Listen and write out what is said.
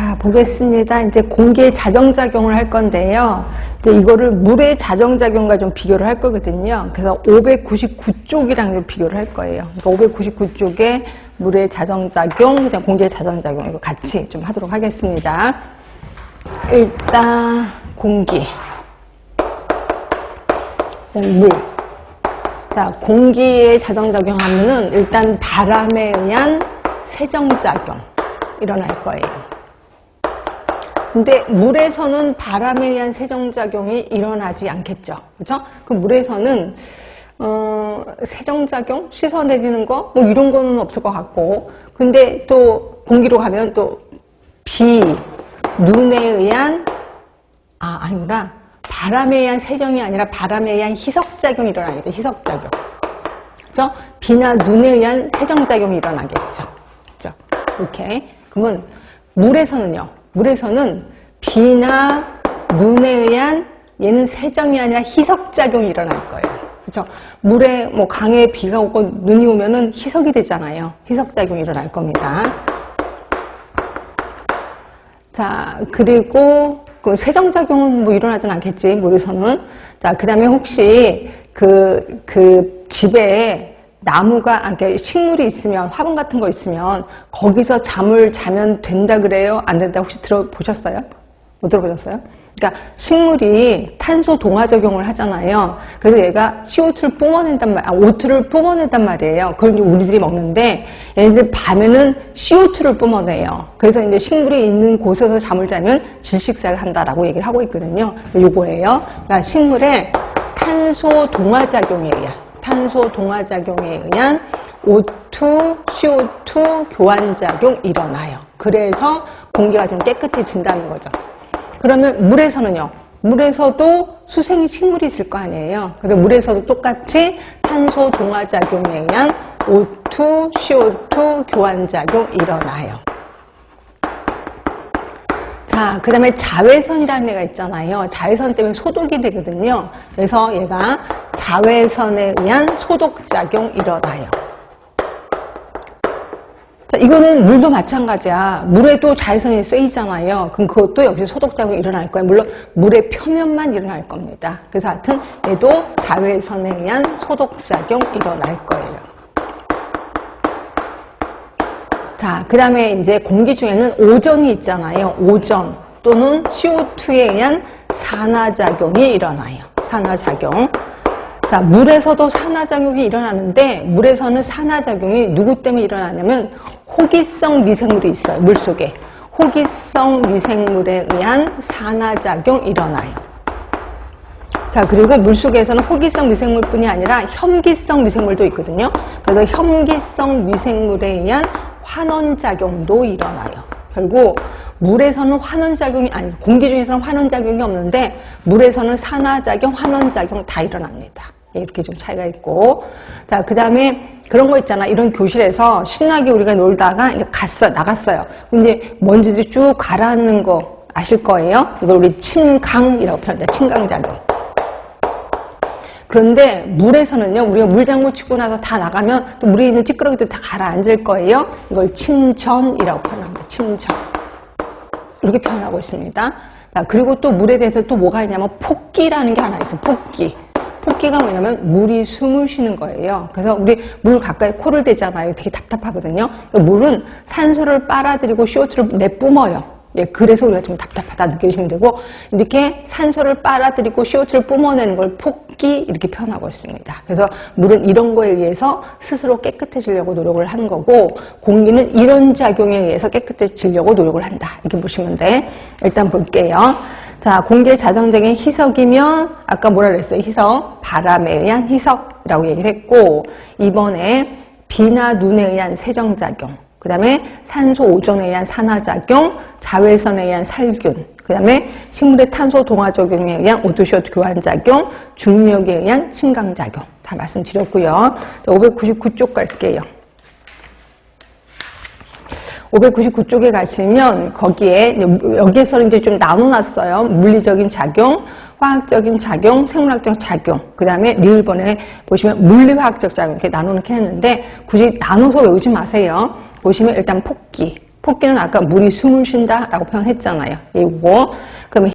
자, 보겠습니다. 이제 공기의 자정작용을 할 건데요. 이제 이거를 물의 자정작용과 좀 비교를 할 거거든요. 그래서 599쪽이랑 좀 비교를 할 거예요. 그러니까 599쪽에 물의 자정작용, 그다음 공기의 자정작용, 이거 같이 좀 하도록 하겠습니다. 일단, 공기. 물. 자, 공기의 자정작용 하면은 일단 바람에 의한 세정작용 일어날 거예요. 근데 물에서는 바람에 의한 세정작용이 일어나지 않겠죠. 그죠? 그 물에서는, 세정작용? 씻어내리는 거? 뭐 이런 거는 없을 것 같고. 근데 또 공기로 가면 또 비, 눈에 의한, 아니구나. 바람에 의한 세정이 아니라 바람에 의한 희석작용이 일어나겠죠. 희석작용. 그죠? 비나 눈에 의한 세정작용이 일어나겠죠. 그죠? 이렇게. 그러면 물에서는요. 물에서는 비나 눈에 의한 얘는 세정이 아니라 희석작용이 일어날 거예요. 그렇죠? 물에 뭐 강에 비가 오고 눈이 오면은 희석이 되잖아요. 희석작용이 일어날 겁니다. 자, 그리고 그 세정작용은 뭐 일어나진 않겠지, 물에서는. 자, 그 다음에 혹시 그 집에 나무가, 그러니까 식물이 있으면, 화분 같은 거 있으면, 거기서 잠을 자면 된다 그래요? 안 된다? 혹시 들어보셨어요? 못 들어보셨어요? 그러니까 식물이 탄소 동화작용을 하잖아요. 그래서 얘가 CO2를 뿜어낸단 O2를 뿜어낸단 말이에요. 그걸 이제 우리들이 먹는데, 얘네들이 밤에는 CO2를 뿜어내요. 그래서 이제 식물이 있는 곳에서 잠을 자면 질식사를 한다라고 얘기를 하고 있거든요. 요거예요. 그러니까 식물의 탄소 동화작용에 의한, 탄소 동화작용에 의한 O2, CO2 교환작용 일어나요. 그래서 공기가 좀 깨끗해진다는 거죠. 그러면 물에서는요. 물에서도 수생 식물이 있을 거 아니에요. 그래서 물에서도 똑같이 탄소 동화작용에 의한 O2, CO2 교환작용 일어나요. 자, 그 다음에 자외선이라는 애가 있잖아요. 자외선 때문에 소독이 되거든요. 그래서 얘가 자외선에 의한 소독작용 일어나요. 자, 이거는 물도 마찬가지야. 물에도 자외선이 쏘이잖아요. 그럼 그것도 역시 소독작용이 일어날 거예요. 물론 물의 표면만 일어날 겁니다. 그래서 하여튼 얘도 자외선에 의한 소독작용 일어날 거예요. 자, 그 다음에 이제 공기 중에는 오존이 있잖아요. 오존 또는 CO2에 의한 산화작용이 일어나요. 산화작용. 자, 물에서도 산화작용이 일어나는데, 물에서는 산화작용이 누구 때문에 일어나냐면, 호기성 미생물이 있어요. 물속에. 호기성 미생물에 의한 산화작용 일어나요. 자, 그리고 물속에서는 호기성 미생물뿐이 아니라 혐기성 미생물도 있거든요. 그래서 혐기성 미생물에 의한 환원작용도 일어나요. 결국 물에서는 환원작용이 아니, 공기 중에서는 환원작용이 없는데 물에서는 산화작용, 환원작용 다 일어납니다. 이렇게 좀 차이가 있고. 자, 그 다음에 그런 거 있잖아. 이런 교실에서 신나게 우리가 놀다가 이제 나갔어요. 근데 먼지들이 쭉 가라앉는 거 아실 거예요. 이걸 우리 침강이라고 표현합니다. 침강작용. 그런데 물에서는요, 우리가 물장구 치고 나서 다 나가면 또 물에 있는 찌끄러기들 다 가라앉을 거예요. 이걸 침전이라고 표현합니다. 침전. 이렇게 표현하고 있습니다. 자, 그리고 또 물에 대해서 또 뭐가 있냐면 폭기라는 게 하나 있어요. 폭기. 폭기가 뭐냐면 물이 숨을 쉬는 거예요. 그래서 우리 물 가까이 코를 대잖아요. 되게 답답하거든요. 물은 산소를 빨아들이고 CO2를 내뿜어요. 예, 그래서 우리가 좀 답답하다 느껴지면 되고, 이렇게 산소를 빨아들이고 CO2를 뿜어내는 걸 폭기 이렇게 표현하고 있습니다. 그래서 물은 이런 거에 의해서 스스로 깨끗해지려고 노력을 하는 거고, 공기는 이런 작용에 의해서 깨끗해지려고 노력을 한다. 이렇게 보시면 돼. 일단 볼게요. 자, 공기의 자정적인 희석이면 아까 뭐라 그랬어요? 희석. 바람에 의한 희석이라고 얘기를 했고, 이번에 비나 눈에 의한 세정작용, 그 다음에 산소 오존에 의한 산화작용, 자외선에 의한 살균, 그 다음에 식물의 탄소 동화작용에 의한 O2CO2 교환작용, 중력에 의한 침강작용 다 말씀드렸고요. 599쪽 갈게요. 599쪽에 가시면 거기에 여기에서 이제 좀 나눠놨어요. 물리적인 작용, 화학적인 작용, 생물학적 작용. 그 다음에 리을번에 보시면 물리화학적 작용 이렇게 나눠놓긴 했는데 굳이 나눠서 외우지 마세요. 보시면 일단 폭기, 폭기는 아까 물이 숨을 쉰다라고 표현했잖아요. 이거. 그러면